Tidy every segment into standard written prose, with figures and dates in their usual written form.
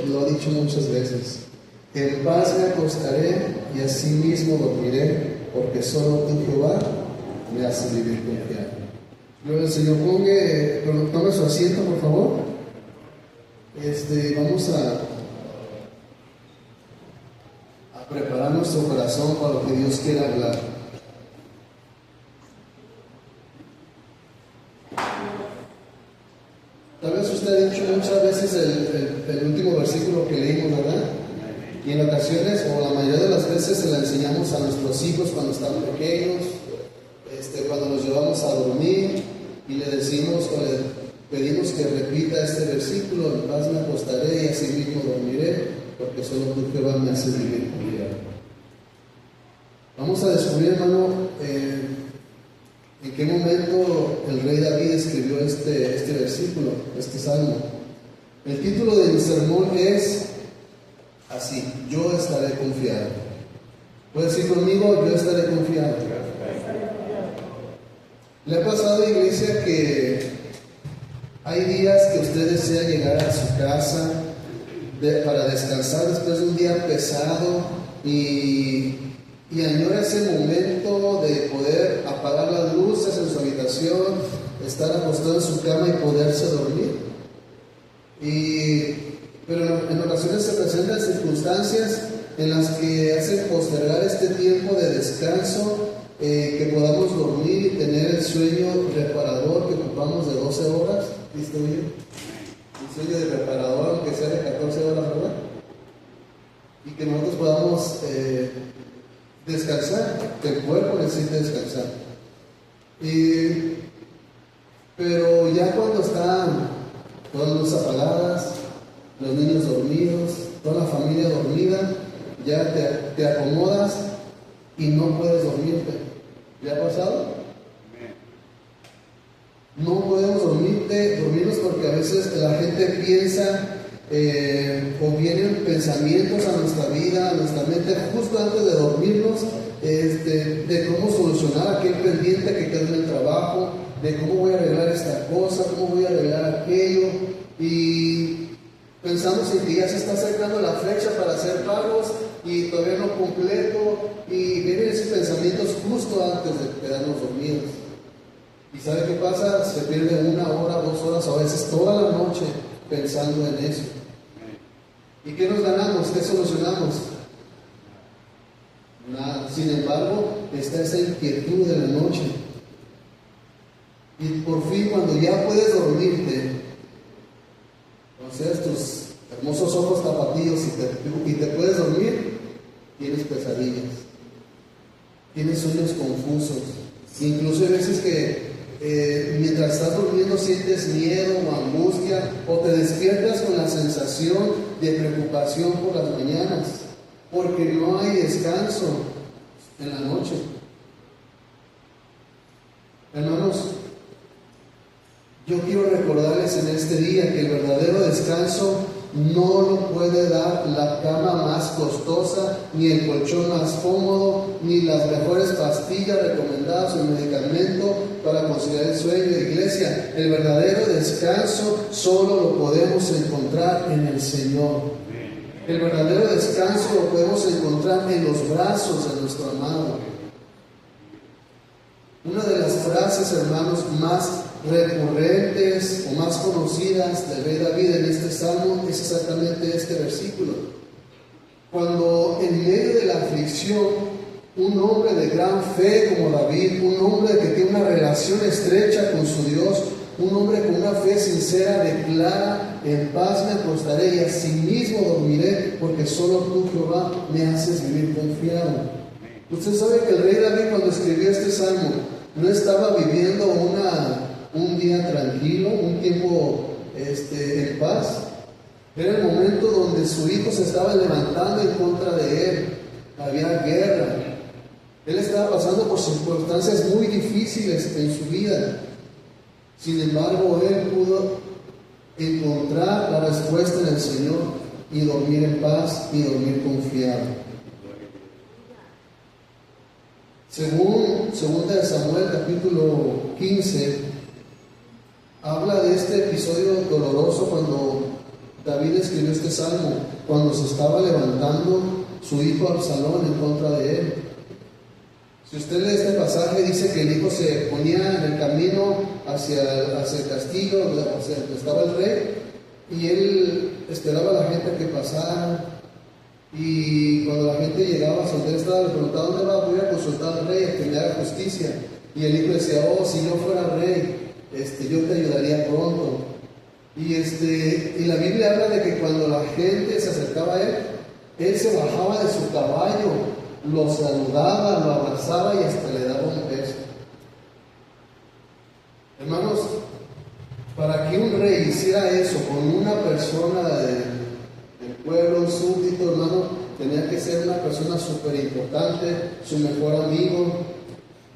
lo ha dicho muchas veces. En paz me acostaré y asimismo dormiré, porque solo tú, Jehová, me haces vivir confiado. Gloria al Señor. Tome su asiento, por favor. Vamos a preparar nuestro corazón para lo que Dios quiere hablar. Tal vez usted ha dicho muchas veces el último versículo que leímos, ¿verdad? Y en ocasiones, o la mayoría de las veces, se la enseñamos a nuestros hijos cuando están pequeños, cuando los llevamos a dormir y le decimos o le pedimos que repita este versículo: en paz me acostaré y así mismo dormiré, porque solo tú, Jehová, me haces vivir confiado. Vamos a descubrir, hermano, en qué momento el rey David escribió este versículo, este salmo. El título de mi sermón es así: yo estaré confiado. ¿Puedes decir conmigo? Yo estaré confiado. ¿Le ha pasado, iglesia, que hay días que usted desea llegar a su casa para descansar después de un día pesado y añora ese momento de poder apagar las luces en su habitación, estar acostado en su cama y poderse dormir? Pero en ocasiones se presentan circunstancias en las que hacen postergar este tiempo de descanso, que podamos dormir y tener el sueño reparador que ocupamos de 12 horas. ¿Listo bien? Un sueño de reparador, aunque sea de 14 horas, ¿verdad? Y que nosotros podamos descansar, que el cuerpo necesita descansar. Pero ya cuando están todas las luces apagadas, los niños dormidos, toda la familia dormida, ya te acomodas y no puedes dormirte. ¿Le ha pasado? No podemos dormirnos porque a veces la gente piensa o vienen pensamientos a nuestra vida, a nuestra mente, justo antes de dormirnos, de cómo solucionar aquel pendiente que queda en el trabajo, de cómo voy a arreglar esta cosa, cómo voy a arreglar aquello, y pensamos en que ya se está acercando la fecha para hacer pagos y todavía no completo, y vienen esos pensamientos justo antes de quedarnos dormidos. ¿Y sabe qué pasa? Se pierde 1 hora, 2 horas, a veces toda la noche pensando en eso. ¿Y qué nos ganamos? ¿Qué solucionamos? Nada. Sin embargo, está esa inquietud de la noche. Y por fin, cuando ya puedes dormirte, o sea, tus hermosos ojos tapatíos y te puedes dormir, tienes pesadillas, tienes sueños confusos. Incluso hay veces que mientras estás durmiendo sientes miedo o angustia, o te despiertas con la sensación de preocupación por las mañanas, porque no hay descanso en la noche. Hermanos, yo quiero recordarles en este día que el verdadero descanso no lo puede dar la cama más costosa, ni el colchón más cómodo, ni las mejores pastillas recomendadas o el medicamento para conciliar el sueño. Iglesia, el verdadero descanso solo lo podemos encontrar en el Señor. El verdadero descanso lo podemos encontrar en los brazos de nuestro amado. Una de las frases, hermanos, más recurrentes o más conocidas del rey David en este salmo es exactamente este versículo. Cuando en medio de la aflicción, un hombre de gran fe como David, un hombre que tiene una relación estrecha con su Dios, un hombre con una fe sincera, declara: en paz me acostaré y asimismo dormiré, porque solo tú, Jehová, me haces vivir confiado. Usted sabe que el rey David, cuando escribió este salmo, no estaba viviendo un día tranquilo, un tiempo en paz. Era el momento donde su hijo se estaba levantando en contra de él. Había guerra. Él estaba pasando por circunstancias muy difíciles en su vida. Sin embargo, él pudo encontrar la respuesta en el Señor y dormir en paz y dormir confiado. Según 2 Samuel capítulo 15, habla de este episodio doloroso cuando David escribió este salmo cuando se estaba levantando su hijo Absalón en contra de él. Si usted lee este pasaje, dice que el hijo se ponía en el camino hacia el castillo, hacia donde estaba el rey, y él esperaba a la gente que pasara. Y cuando la gente llegaba, él estaba, le preguntaba: ¿dónde va? Voy a consultar al rey a que me haga justicia. Y el hijo decía: oh, si yo fuera rey, yo te ayudaría pronto. Y la Biblia habla de que cuando la gente se acercaba a él se bajaba de su caballo, lo saludaba, lo abrazaba y hasta le daba un beso. Hermanos, para que un rey hiciera eso con una persona del pueblo, un súbdito, hermano, tenía que ser una persona súper importante, su mejor amigo.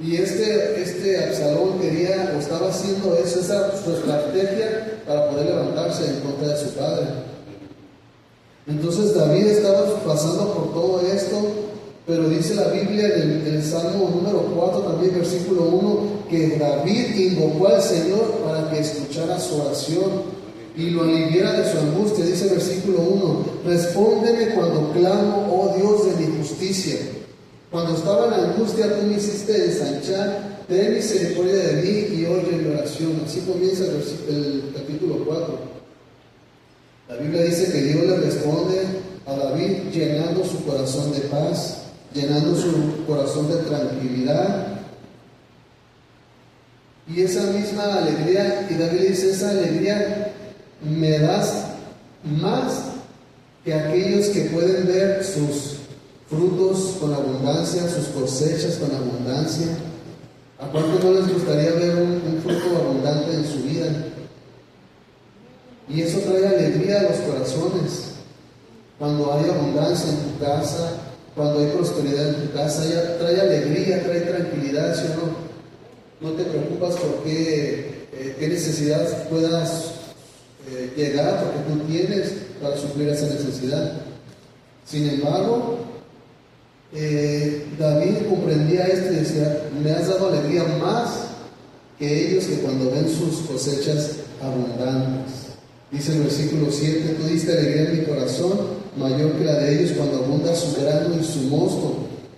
Y Absalón quería, o estaba haciendo eso, esa su estrategia para poder levantarse en contra de su padre. Entonces David estaba pasando por todo esto, pero dice la Biblia en el Salmo número 4, también versículo 1, que David invocó al Señor para que escuchara su oración y lo aliviara de su angustia. Dice el versículo 1: respóndeme cuando clamo, oh Dios de mi justicia. Cuando estaba en la angustia, tú me hiciste ensanchar. Ten misericordia de mí y oye mi oración. Así comienza el capítulo 4. La Biblia dice que Dios le responde a David llenando su corazón de paz, llenando su corazón de tranquilidad. Y esa misma alegría, y David dice: esa alegría me das más que aquellos que pueden ver sus frutos con abundancia, sus cosechas con abundancia. ¿A cuántos no les gustaría ver un fruto abundante en su vida? Y eso trae alegría a los corazones. Cuando hay abundancia en tu casa, cuando hay prosperidad en tu casa, ya trae alegría, trae tranquilidad, ¿sí o no? No te preocupas por qué necesidad puedas llegar, porque tú tienes para suplir esa necesidad. Sin embargo, David comprendía esto y decía: me has dado alegría más que ellos que cuando ven sus cosechas abundantes. Dice el versículo 7: tú diste alegría en mi corazón, mayor que la de ellos cuando abunda su grano y su mosto.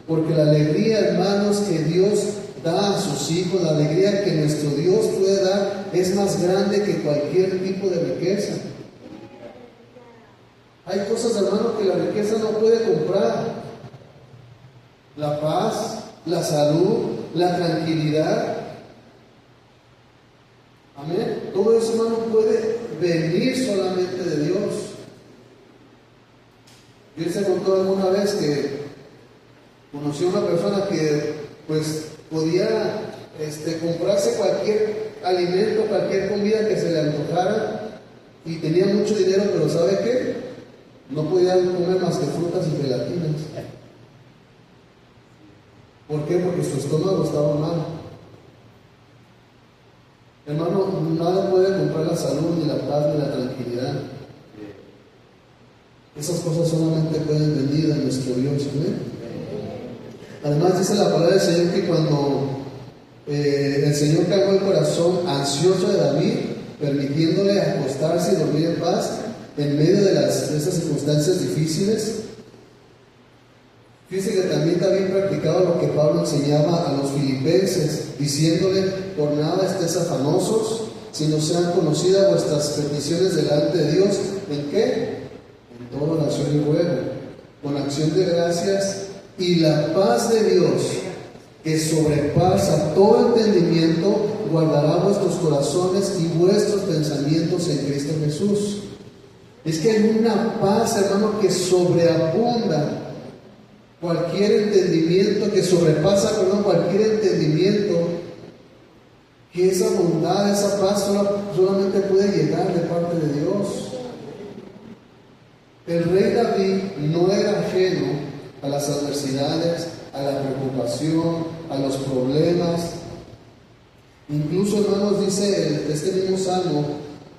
Porque la alegría, hermanos, que Dios da a sus hijos, la alegría que nuestro Dios puede dar, es más grande que cualquier tipo de riqueza. Hay cosas, hermanos, que la riqueza no puede comprar. La paz, la salud, la tranquilidad. Amén. Todo eso, hermano, puede venir solamente de Dios. Yo se contó alguna vez que conocí a una persona que pues podía comprarse cualquier alimento, cualquier comida que se le antojara y tenía mucho dinero, pero ¿sabe qué? No podía comer más que frutas y gelatinas. ¿Por qué? Porque su estómago estaba mal. Hermano, nada puede comprar la salud, ni la paz, ni la tranquilidad. Esas cosas solamente pueden venir de nuestro Dios. ¿Sí? Además dice la palabra del Señor que cuando el Señor cargó el corazón ansioso de David, permitiéndole acostarse y dormir en paz en medio de esas circunstancias difíciles. Fíjense que también David practicaba lo que Pablo enseñaba a los filipenses, diciéndole: por nada estéis afanosos, sino sean conocidas vuestras peticiones delante de Dios. ¿En qué? En toda oración y ruego, con acción de gracias, y la paz de Dios, que sobrepasa todo entendimiento, guardará vuestros corazones y vuestros pensamientos en Cristo Jesús. Es que hay una paz, hermano, que sobreabunda cualquier entendimiento, que sobrepasa, cualquier entendimiento, que esa bondad, esa paz solamente puede llegar de parte de Dios. El rey David no era ajeno a las adversidades, a la preocupación, a los problemas. Incluso, hermanos, dice este mismo salmo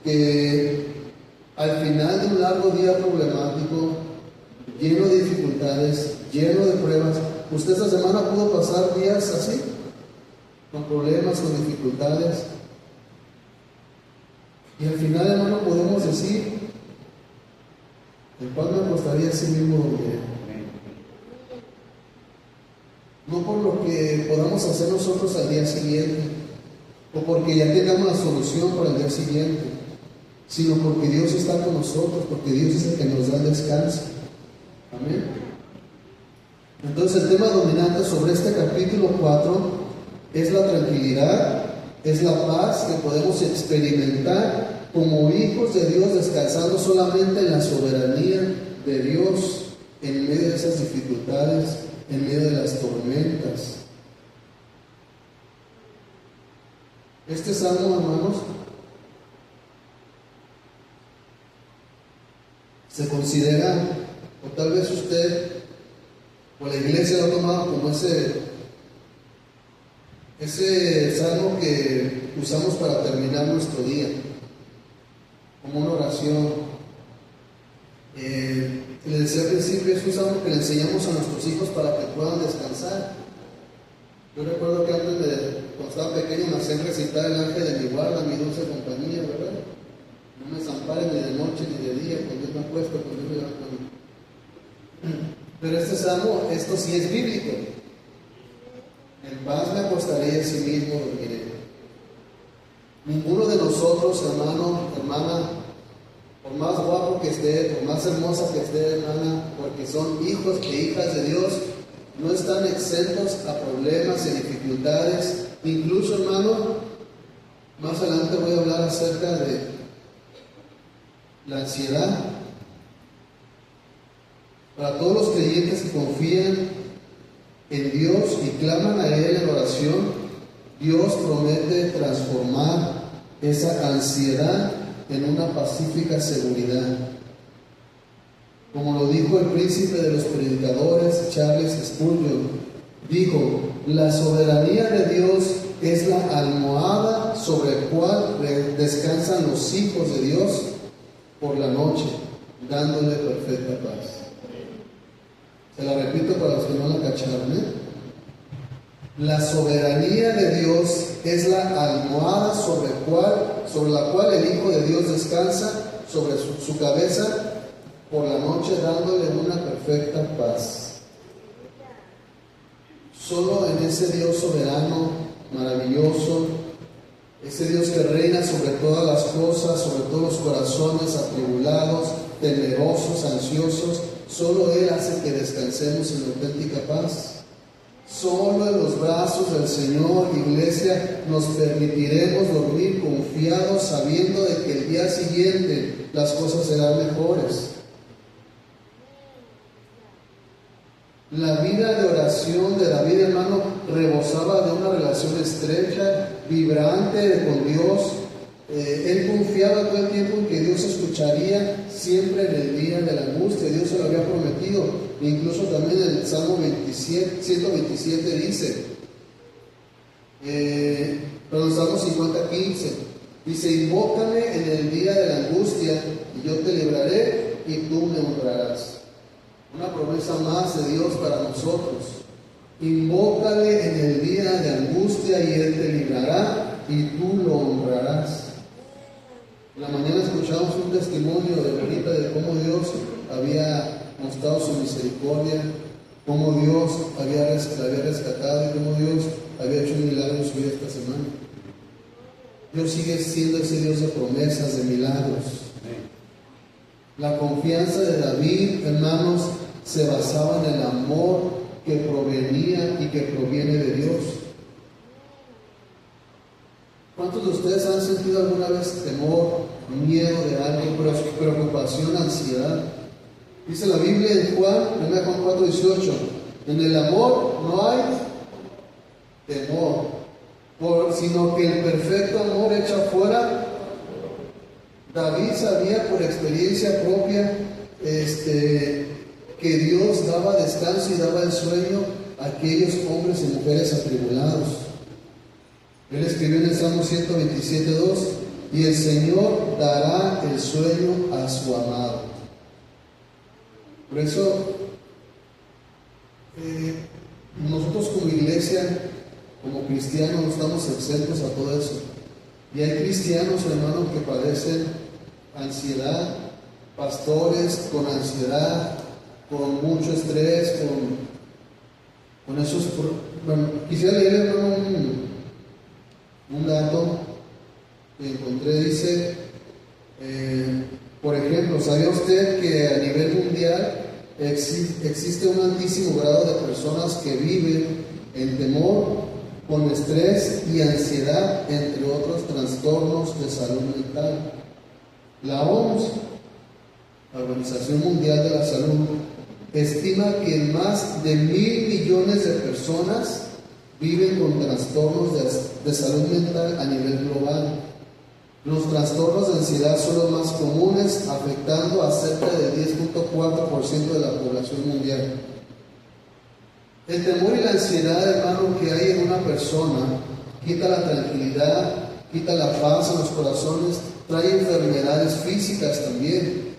que al final de un largo día problemático, lleno de dificultades, lleno de pruebas, usted esta semana pudo pasar días así, con problemas, con dificultades, y al final, hermano, podemos decir En paz me acostaría, así mismo dormiré. No por lo que podamos hacer nosotros al día siguiente, o porque ya tengamos la solución para el día siguiente, sino porque Dios está con nosotros, porque Dios es el que nos da el descanso. Amén. Entonces el tema dominante sobre este capítulo 4 es la tranquilidad, es la paz que podemos experimentar como hijos de Dios, descansando solamente en la soberanía de Dios en medio de esas dificultades, en medio de las tormentas. Este salmo, hermanos, se considera, o tal vez usted o la iglesia lo ha tomado como ese salmo que usamos para terminar nuestro día, como una oración. Les decía al principio, es un salmo que le enseñamos a nuestros hijos para que puedan descansar. Yo recuerdo que antes cuando estaba pequeño me hacían recitar el ángel de mi guarda, mi dulce compañía, ¿verdad? No me desamparen ni de noche ni de día, cuando Dios me acuesto, cuando Dios me levanta. Pero este salmo, esto sí es bíblico. En paz me acostaré y asimismo dormiré. Ninguno de nosotros, hermano, hermana, por más guapo que esté, por más hermosa que esté, hermana, porque son hijos e hijas de Dios, no están exentos a problemas y dificultades. Incluso, hermano, más adelante voy a hablar acerca de la ansiedad. Para todos los creyentes que confían en Dios y claman a Él en oración, Dios promete transformar esa ansiedad en una pacífica seguridad. Como lo dijo el príncipe de los predicadores, Charles Spurgeon, dijo: la soberanía de Dios es la almohada sobre la cual descansan los hijos de Dios por la noche, dándole perfecta paz. Se la repito para los que no la cacharon, La soberanía de Dios es la almohada sobre la cual el Hijo de Dios descansa sobre su cabeza por la noche, dándole una perfecta paz. Solo en ese Dios soberano, maravilloso, ese Dios que reina sobre todas las cosas, sobre todos los corazones atribulados, temerosos, ansiosos, solo Él hace que descansemos en auténtica paz. Solo en los brazos del Señor, iglesia, nos permitiremos dormir confiados, sabiendo de que el día siguiente las cosas serán mejores. La vida de oración de David, hermano, rebosaba de una relación estrecha, vibrante con Dios. Él confiaba todo el tiempo en que Dios escucharía siempre en el día de la angustia. Dios se lo había prometido. Incluso también en el Salmo 127 dice, pero el Salmo 50:15 dice: invócame en el día de la angustia y yo te libraré y tú me honrarás. Una promesa más de Dios para nosotros. Invócale en el día de angustia y Él te librará y tú lo honrarás. En la mañana escuchamos un testimonio de ahorita de cómo Dios había mostrado su misericordia, cómo Dios la había rescatado y cómo Dios había hecho un milagro en su vida esta semana. Dios sigue siendo ese Dios de promesas, de milagros. La confianza de David, hermanos, se basaba en el amor que provenía y que proviene de Dios. ¿Cuántos de ustedes han sentido alguna vez temor, miedo de algo, preocupación, ansiedad? Dice la Biblia en Juan 4:18, en el amor no hay temor, sino que el perfecto amor echa fuera. David sabía por experiencia propia que Dios daba descanso y daba el sueño a aquellos hombres y mujeres atribulados. Él escribió en el Salmo 127:2, y el Señor dará el sueño a su amado. Por eso, nosotros como iglesia, como cristianos, no estamos exentos a todo eso. Y hay cristianos, hermanos, que padecen ansiedad, pastores con ansiedad, con mucho estrés, con esos... Bueno, quisiera leerle un dato que encontré, dice, por ejemplo, ¿sabía usted que a nivel mundial existe un altísimo grado de personas que viven en temor, con estrés y ansiedad, entre otros trastornos de salud mental? La OMS, la Organización Mundial de la Salud, estima que más de 1.000 millones de personas viven con trastornos de salud mental a nivel global. Los trastornos de ansiedad son los más comunes, afectando a cerca del 10.4% de la población mundial. El temor y la ansiedad, hermano, que hay en una persona, quita la tranquilidad, quita la paz en los corazones, trae enfermedades físicas también.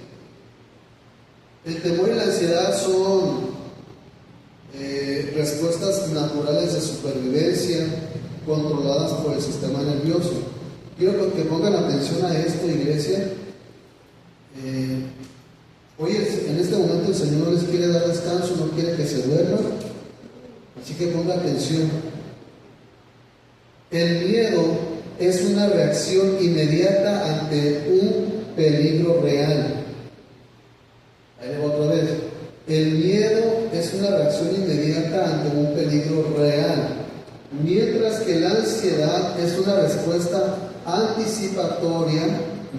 El temor y la ansiedad son respuestas naturales de supervivencia controladas por el sistema nervioso. Quiero que pongan atención a esto, iglesia. Hoy en este momento el Señor no les quiere dar descanso, no quiere que se duerman, así que ponga atención. El miedo es una reacción inmediata ante un peligro real. Ahí le voy otra vez. El miedo es una reacción inmediata ante un peligro real, mientras que la ansiedad es una respuesta anticipatoria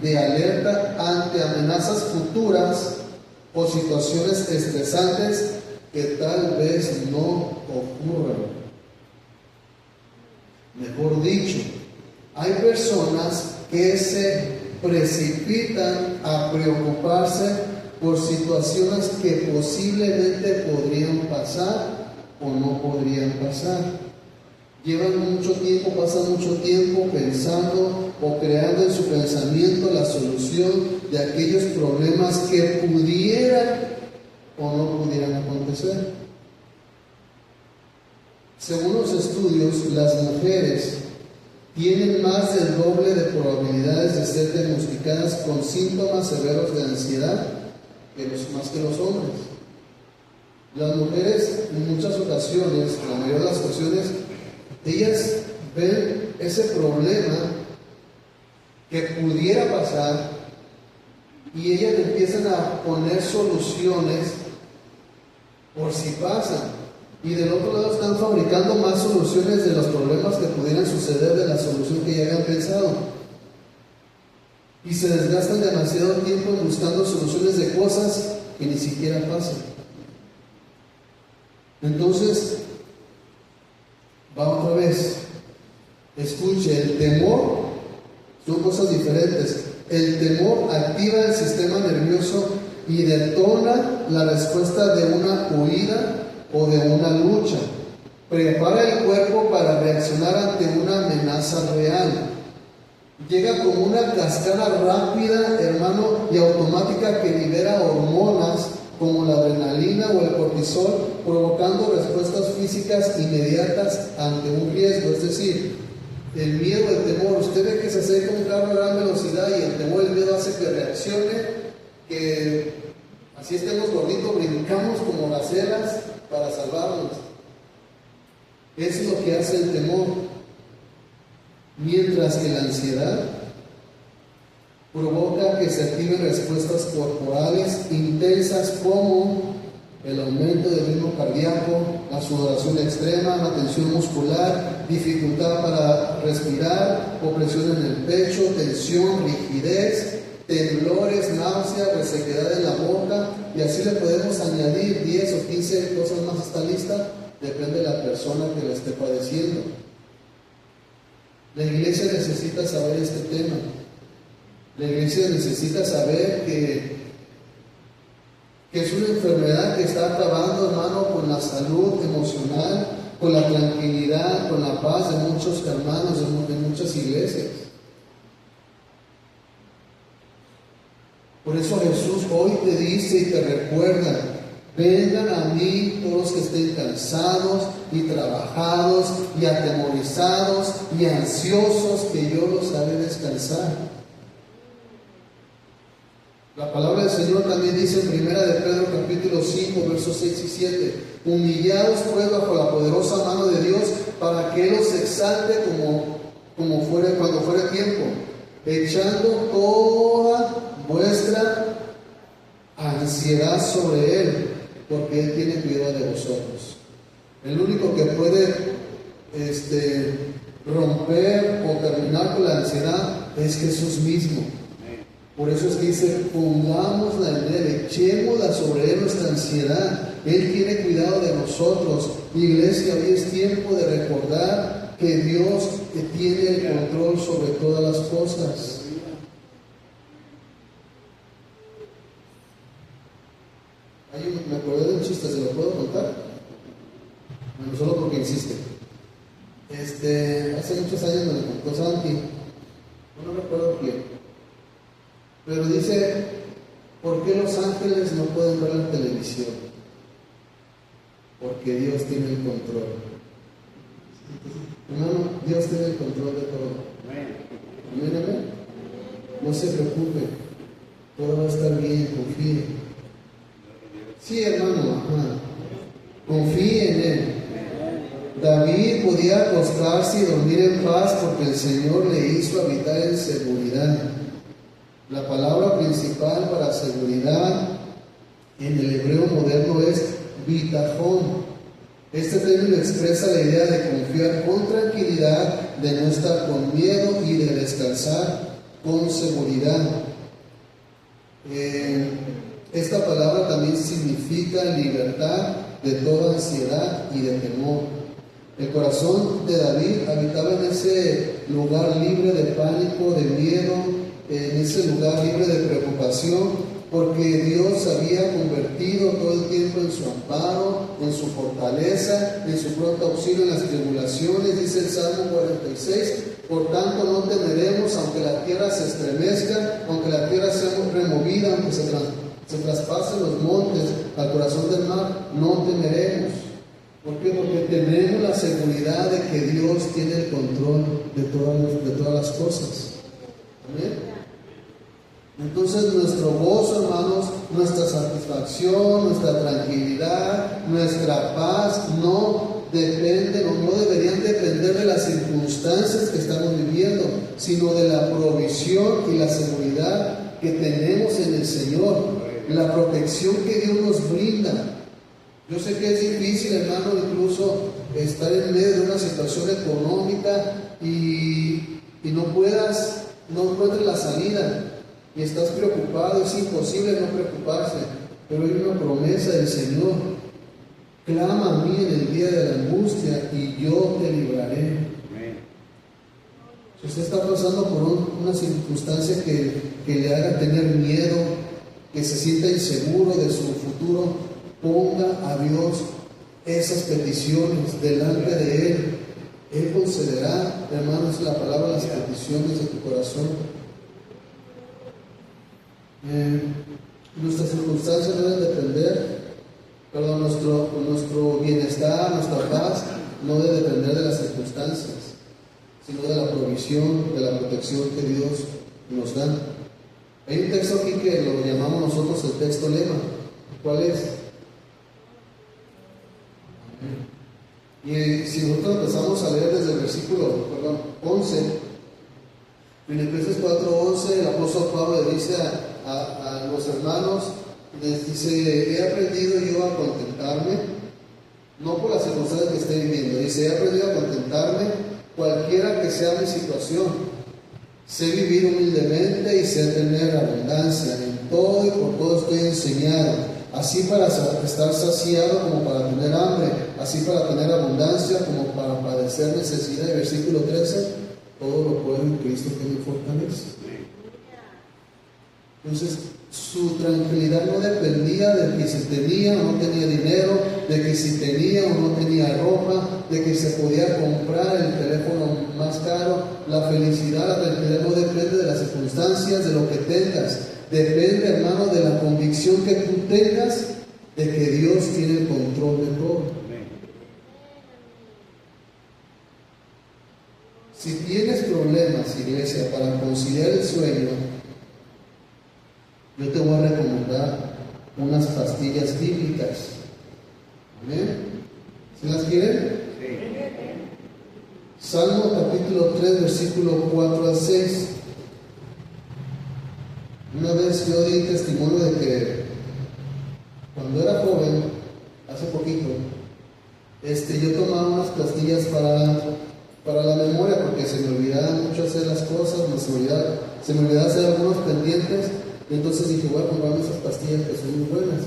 de alerta ante amenazas futuras o situaciones estresantes que tal vez no ocurran. Mejor dicho, hay personas que se precipitan a preocuparse por situaciones que posiblemente podrían pasar o no podrían pasar. Llevan mucho tiempo, pasan mucho tiempo pensando o creando en su pensamiento la solución de aquellos problemas que pudieran o no pudieran acontecer. Según los estudios, las mujeres tienen más del doble de probabilidades de ser diagnosticadas con síntomas severos de ansiedad más que los hombres. Las mujeres en muchas ocasiones, la mayoría de las ocasiones, ellas ven ese problema que pudiera pasar y ellas empiezan a poner soluciones por si pasan. Y del otro lado están fabricando más soluciones de los problemas que pudieran suceder de la solución que ya habían pensado. Y se desgastan demasiado tiempo buscando soluciones de cosas que ni siquiera pasan. Entonces, va otra vez. Escuche, el temor son cosas diferentes. El temor activa el sistema nervioso y detona la respuesta de una huida o de una lucha. Prepara el cuerpo para reaccionar ante una amenaza real. Llega como una cascada rápida, hermano, y automática que libera hormonas como la adrenalina o el cortisol, provocando respuestas físicas inmediatas ante un riesgo. Es decir, el miedo, el temor, usted ve que se acerca un carro a gran velocidad y el temor, el miedo hace que reaccione, que así estemos gorditos, brincamos como gacelas para salvarnos. Es lo que hace el temor. Mientras que la ansiedad provoca que se activen respuestas corporales intensas como el aumento del ritmo cardíaco, la sudoración extrema, la tensión muscular, dificultad para respirar, opresión en el pecho, tensión, rigidez, temblores, náusea, resequedad en la boca, y así le podemos añadir 10 o 15 cosas más a esta lista, depende de la persona que lo esté padeciendo. La iglesia necesita saber este tema. La iglesia necesita saber que es una enfermedad que está acabando, hermano, con la salud emocional, con la tranquilidad, con la paz de muchos hermanos, de muchas iglesias. Por eso Jesús hoy te dice y te recuerda: vengan a mí todos los que estén cansados y trabajados y atemorizados y ansiosos, que yo los haré descansar. La palabra del Señor también dice en Primera de Pedro capítulo 5, versos 6 y 7, humillados pues bajo la poderosa mano de Dios para que Él os exalte cuando fuere tiempo, echando toda vuestra ansiedad sobre Él, porque Él tiene cuidado de vosotros. El único que puede romper o terminar con la ansiedad es Jesús mismo. Por eso es que dice, pongámosla en Él, echémosla sobre Él nuestra ansiedad. Él tiene cuidado de nosotros. Iglesia, hoy es tiempo de recordar que Dios tiene el control sobre todas las cosas. Me acordé de un chiste, ¿se lo puedo contar? Bueno, solo porque insiste. Hace muchos años me lo contó Santi, no recuerdo quién. Pero dice, ¿por qué los ángeles no pueden ver la televisión? Porque Dios tiene el control. Hermano, Dios tiene el control de todo. Amén, amén. No se preocupe, todo va a estar bien, confíe. Sí, hermano, confíe en Él. David podía acostarse y dormir en paz porque el Señor le hizo habitar en seguridad. La palabra principal para seguridad en el hebreo moderno es bitajón. Este término expresa la idea de confiar con tranquilidad, de no estar con miedo y de descansar con seguridad. Esta palabra también significa libertad de toda ansiedad y de temor. El corazón de David habitaba en ese lugar libre de pánico, de miedo, en ese lugar libre de preocupación, porque Dios había convertido todo el tiempo en su amparo, en su fortaleza, en su pronto auxilio en las tribulaciones. Dice el Salmo 46, por tanto no temeremos aunque la tierra se estremezca, aunque la tierra sea removida, aunque se traspasen los montes al corazón del mar, no temeremos. ¿Por qué? Porque tenemos la seguridad de que Dios tiene el control de todas las cosas. Amén. Entonces nuestro gozo, hermanos, nuestra satisfacción, nuestra tranquilidad, nuestra paz no dependen o no deberían depender de las circunstancias que estamos viviendo, sino de la provisión y la seguridad que tenemos en el Señor, la protección que Dios nos brinda. Yo sé que es difícil, hermano, incluso estar en medio de una situación económica y no encuentres la salida y estás preocupado. Es imposible no preocuparse, pero hay una promesa del Señor: clama a mí en el día de la angustia y yo te libraré. Si usted está pasando por una circunstancia que le haga tener miedo, que se sienta inseguro de su futuro, ponga a Dios esas peticiones delante de Él. Él concederá, hermanos, la palabra, las peticiones de tu corazón. Nuestras circunstancias deben depender, perdón, nuestro bienestar, nuestra paz, no debe depender de las circunstancias, sino de la provisión, de la protección que Dios nos da. Hay un texto aquí que lo llamamos nosotros el texto lema. ¿Cuál es? Y si nosotros empezamos a leer desde el versículo 11, Filipenses 4:11, el apóstol Pablo le dice a los hermanos, les dice: he aprendido yo a contentarme, no por las circunstancias que estoy viviendo, dice: he aprendido a contentarme cualquiera que sea mi situación. Sé vivir humildemente y sé tener abundancia. En todo y por todo estoy enseñado, así para estar saciado como para tener hambre, así para tener abundancia como para padecer necesidad. Y versículo 13, todo lo puedo en Cristo que me fortalece. Entonces, su tranquilidad no dependía de que si tenía o no tenía dinero, de que si tenía o no tenía ropa, de que se podía comprar el teléfono más caro. La felicidad, la tranquilidad no depende de las circunstancias, de lo que tengas. Depende, hermano, de la convicción que tú tengas de que Dios tiene el control de todo. Si tienes problemas, iglesia, para conciliar el sueño, yo te voy a recomendar unas pastillas bíblicas. ¿Amén? ¿Sí las quieren? Sí. Salmo capítulo 3, versículo 4 al 6. Una vez yo di testimonio de que cuando era joven, hace poquito, yo tomaba unas pastillas para la memoria, porque se me olvidaba mucho hacer las cosas, se me olvidaba hacer algunos pendientes, y entonces dije, voy a comprarme esas pastillas que son muy buenas.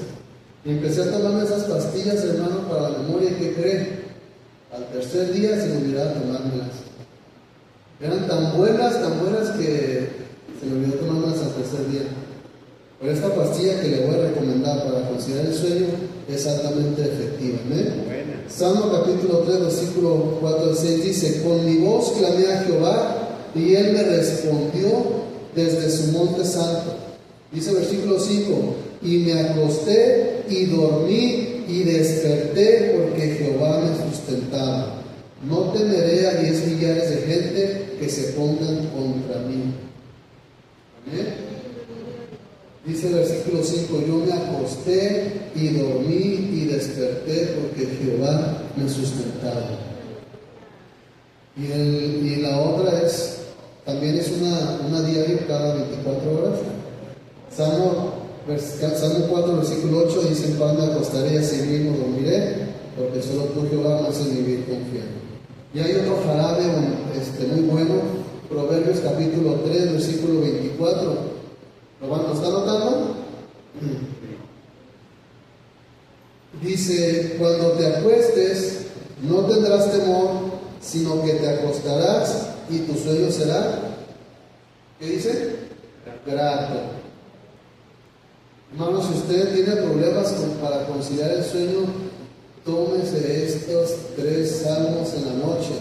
Y empecé a tomarme esas pastillas, hermano, para la memoria, ¿y qué creen? Al tercer día se me olvidaba tomármelas. Eran tan buenas que se me olvidó tomármelas al tercer día. Pero esta pastilla que le voy a recomendar para conciliar el sueño es altamente efectiva. ¿Amén? Salmo capítulo 3, versículo 4 al 6 dice: con mi voz clamé a Jehová, y él me respondió desde su monte santo. Dice versículo 5: y me acosté y dormí y desperté, porque Jehová me sustentaba. No temeré a 10 millares de gente que se pongan contra mí. Amén. Dice el versículo 5: yo me acosté y dormí y desperté, porque Jehová me sustentaba. Y la otra también es una diaria cada 24 horas. Salmo 4, versículo 8 dice: en paz me acostaré y así mismo dormiré, porque solo tú, Jehová, me haces vivir confiando. Y hay otro jarabe muy bueno, Proverbios capítulo 3, versículo 24. ¿Lo está notando? Dice: cuando te acuestes, no tendrás temor, sino que te acostarás y tu sueño será, ¿qué dice? Grato. Hermanos, si usted tiene problemas para conciliar el sueño, tómese estos 3 salmos en la noche.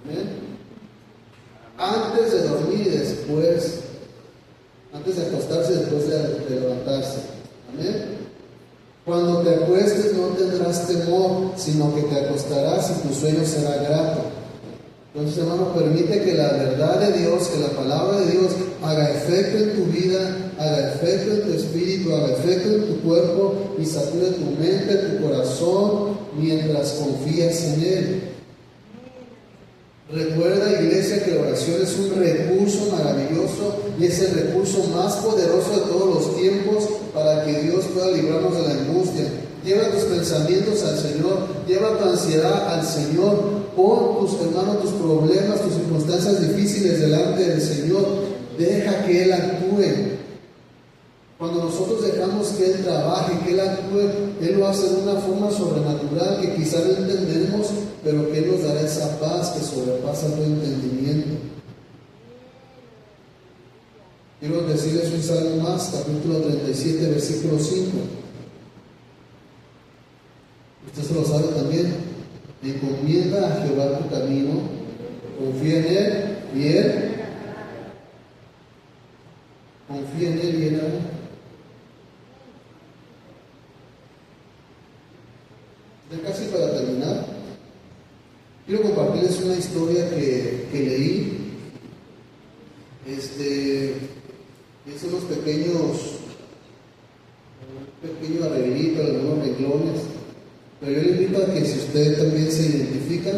¿Amén? Antes de dormir y después. Antes de acostarse y después de levantarse. Amén. Cuando te acuestes no tendrás temor, sino que te acostarás y tu sueño será grato. Entonces, hermano, permite que la verdad de Dios, que la palabra de Dios haga efecto en tu vida, haga efecto en tu espíritu, haga efecto en tu cuerpo y sacude tu mente, tu corazón, mientras confías en Él. Recuerda, iglesia, que la oración es un recurso maravilloso y es el recurso más poderoso de todos los tiempos para que Dios pueda librarnos de la angustia. Lleva tus pensamientos al Señor, lleva tu ansiedad al Señor, pon tus problemas, tus circunstancias difíciles delante del Señor, deja que Él actúe. Cuando nosotros dejamos que Él trabaje, que Él actúe, Él lo hace de una forma sobrenatural que quizá no entendemos, pero que Él nos dará esa paz que sobrepasa todo entendimiento. Quiero decirles un salmo más, capítulo 37, versículo 5. Usted se lo sabe también. Encomienda a Jehová tu camino, confía en Él y Él. Confía en Él y Él hará. Ya casi para terminar, quiero compartirles una historia que leí. Es unos pequeños arreglitos, algunos renglones, pero yo le invito a que si usted también se identifica,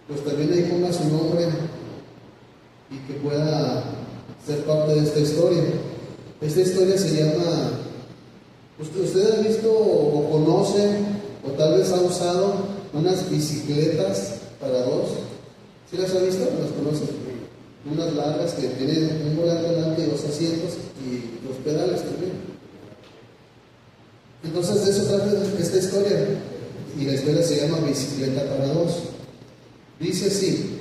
pues también ahí ponga su nombre y que pueda ser parte de esta historia. Esta historia se llama, ¿usted ha visto o conoce o tal vez ha usado unas bicicletas para dos? ¿Sí las ha visto? ¿Las conoce? Unas largas que tienen un volante delante y 2 asientos y los pedales también. Entonces de eso trata esta historia, y la historia se llama Bicicleta para dos. Dice así,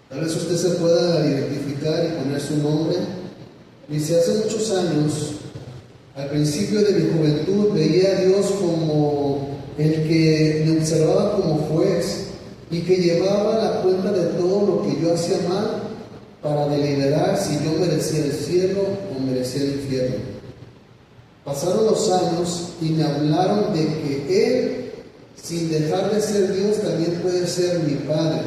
tal vez usted se pueda identificar y poner su nombre. Dice: hace muchos años, al principio de mi juventud, veía a Dios como el que me observaba como juez y que llevaba la cuenta de todo lo que yo hacía mal para deliberar si yo merecía el cielo o merecía el infierno. Pasaron los años y me hablaron de que Él, sin dejar de ser Dios, también puede ser mi Padre,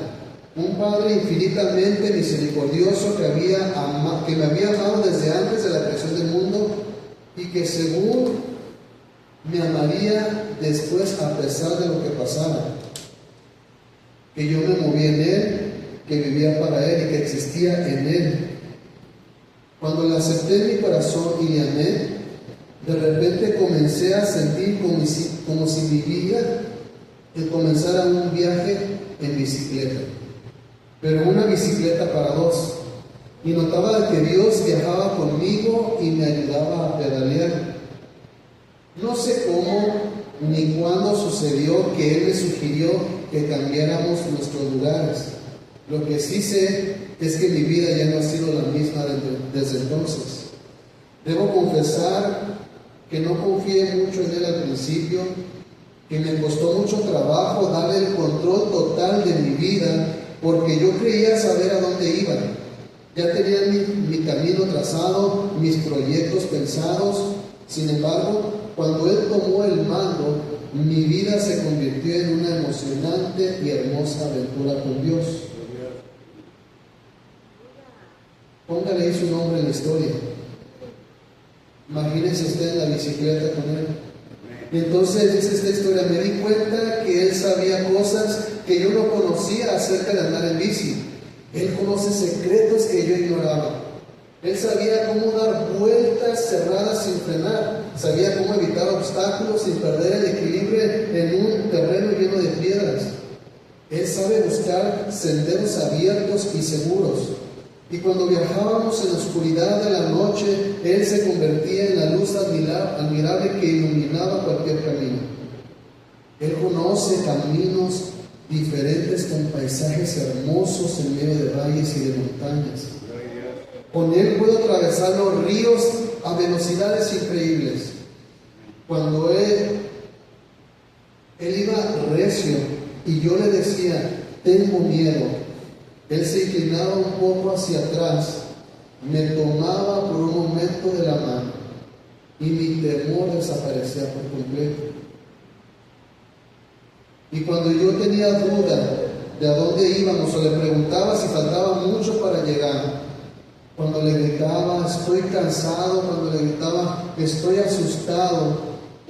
un Padre infinitamente misericordioso que me había amado desde antes de la creación del mundo y que según me amaría después a pesar de lo que pasara, que yo me movía en Él, que vivía para Él y que existía en Él. Cuando le acepté en mi corazón y le amé, de repente comencé a sentir como si mi vida comenzara un viaje en bicicleta, pero una bicicleta para dos, y notaba que Dios viajaba conmigo y me ayudaba a pedalear. No sé cómo ni cuándo sucedió que Él me sugirió que cambiáramos nuestros lugares. Lo que sí sé es que mi vida ya no ha sido la misma desde entonces. Debo confesar que no confié mucho en Él al principio, que me costó mucho trabajo darle el control total de mi vida, porque yo creía saber a dónde iba. Ya tenía mi camino trazado, mis proyectos pensados. Sin embargo, cuando Él tomó el mando, mi vida se convirtió en una emocionante y hermosa aventura con Dios. Póngale ahí su nombre en la historia. Imagínese usted en la bicicleta con Él. Entonces dice esta historia: me di cuenta que Él sabía cosas que yo no conocía acerca de andar en bici. Él conoce secretos que yo ignoraba. Él sabía cómo dar vueltas cerradas sin frenar. Sabía cómo evitar obstáculos sin perder el equilibrio en un terreno lleno de piedras. Él sabe buscar senderos abiertos y seguros. Y cuando viajábamos en la oscuridad de la noche, Él se convertía en la luz admirable que iluminaba cualquier camino. Él conoce caminos diferentes con paisajes hermosos en medio de valles y de montañas. Con Él puedo atravesar los ríos a velocidades increíbles. Cuando Él iba recio y yo le decía, tengo miedo, Él se inclinaba un poco hacia atrás, me tomaba por un momento de la mano y mi temor desaparecía por completo. Y cuando yo tenía duda de a dónde íbamos o le preguntaba si faltaba mucho para llegar, cuando le gritaba estoy cansado, cuando le gritaba estoy asustado,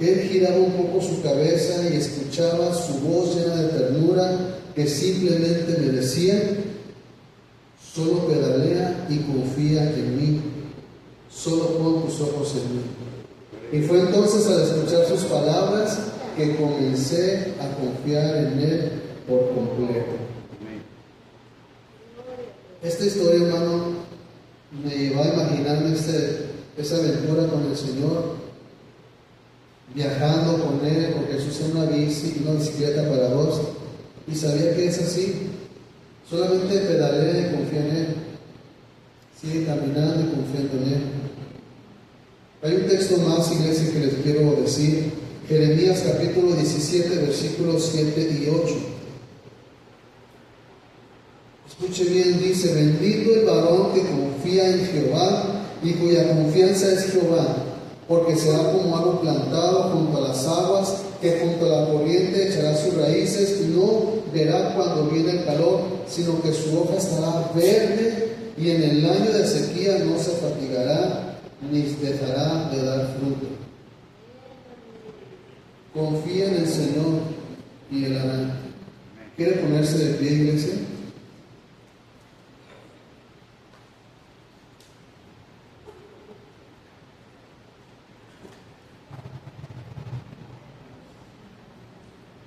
Él giraba un poco su cabeza y escuchaba su voz llena de ternura que simplemente me decía: solo pedalea y confía en mí, solo pon tus ojos en mí. Y fue entonces al escuchar sus palabras que comencé a confiar en Él por completo. Esta historia, hermano, me llevó a imaginarme esa aventura con el Señor, viajando con Él, con Jesús en una bicicleta para dos, y sabía que es así. Solamente pedalea y confía en Él. Sigue caminando y confiando en Él. Hay un texto más, iglesia, que les quiero decir. Jeremías capítulo 17, versículos 7 y 8. Escuche bien, dice: bendito el varón que confía en Jehová y cuya confianza es Jehová, porque será como árbol plantado junto a las aguas, que junto a la corriente echará sus raíces, y no verá cuando viene el calor, sino que su hoja estará verde, y en el año de sequía no se fatigará, ni dejará de dar fruto. Confía en el Señor y Él hará. ¿Quiere ponerse de pie, iglesia?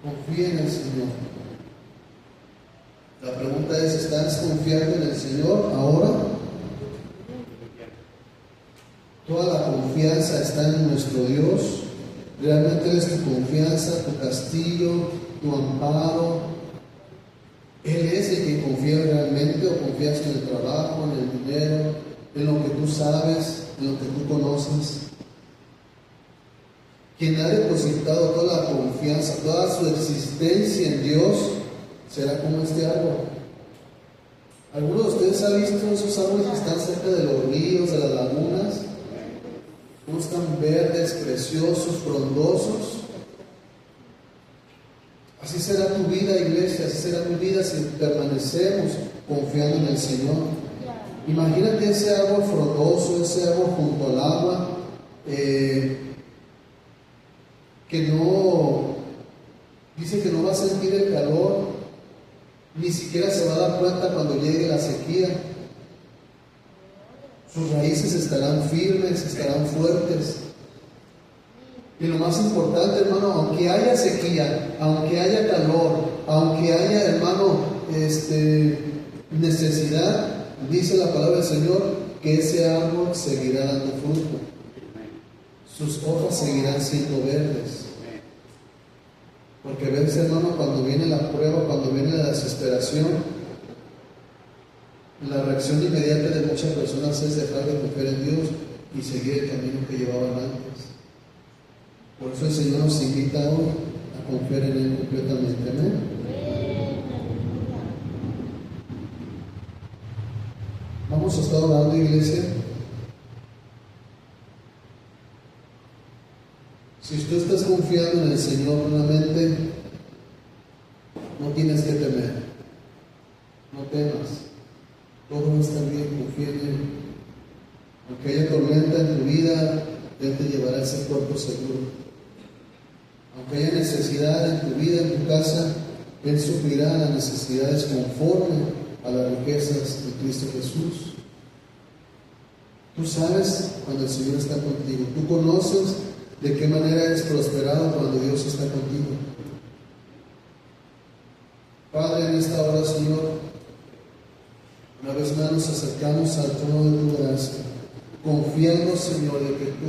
Confía en el Señor. La pregunta es: ¿estás confiando en el Señor ahora? Toda la confianza está en nuestro Dios. ¿Realmente Él es tu confianza, tu castillo, tu amparo? ¿Él es el que confía realmente, o confías en el trabajo, en el dinero, en lo que tú sabes, en lo que tú conoces? Quien ha depositado toda la confianza, toda su existencia en Dios, será como este árbol. ¿Alguno de ustedes ha visto esos árboles que están cerca de los ríos, de las lagunas? ¿Cómo están verdes, preciosos, frondosos? Así será tu vida, iglesia, así será tu vida si permanecemos confiando en el Señor. Imagínate ese árbol frondoso, ese árbol junto al agua, que no, dice que no va a sentir el calor, ni siquiera se va a dar cuenta cuando llegue la sequía. Sus raíces estarán firmes, estarán fuertes. Y lo más importante, hermano, aunque haya sequía, aunque haya calor, aunque haya, hermano, necesidad, dice la palabra del Señor que ese árbol seguirá dando fruto. Sus hojas seguirán siendo verdes. Porque a veces, hermano, cuando viene la prueba, cuando viene la desesperación, la reacción inmediata de muchas personas es dejar de confiar en Dios y seguir el camino que llevaban antes. Por eso el Señor nos invita hoy a confiar en Él completamente. Amén. Vamos a estar orando, iglesia. Si tú estás confiando en el Señor plenamente, no tienes que temer. No temas. Todo va a estar bien, confía en Él. Aunque haya tormenta en tu vida, Él te llevará a ese puerto seguro. Aunque haya necesidad en tu vida, en tu casa, Él suplirá las necesidades conforme a las riquezas de Cristo Jesús. Tú sabes cuando el Señor está contigo. Tú conoces de qué manera eres prosperado cuando Dios está contigo. Padre, en esta hora, Señor, una vez más nos acercamos al trono de tu gracia, confiando, Señor, de que tú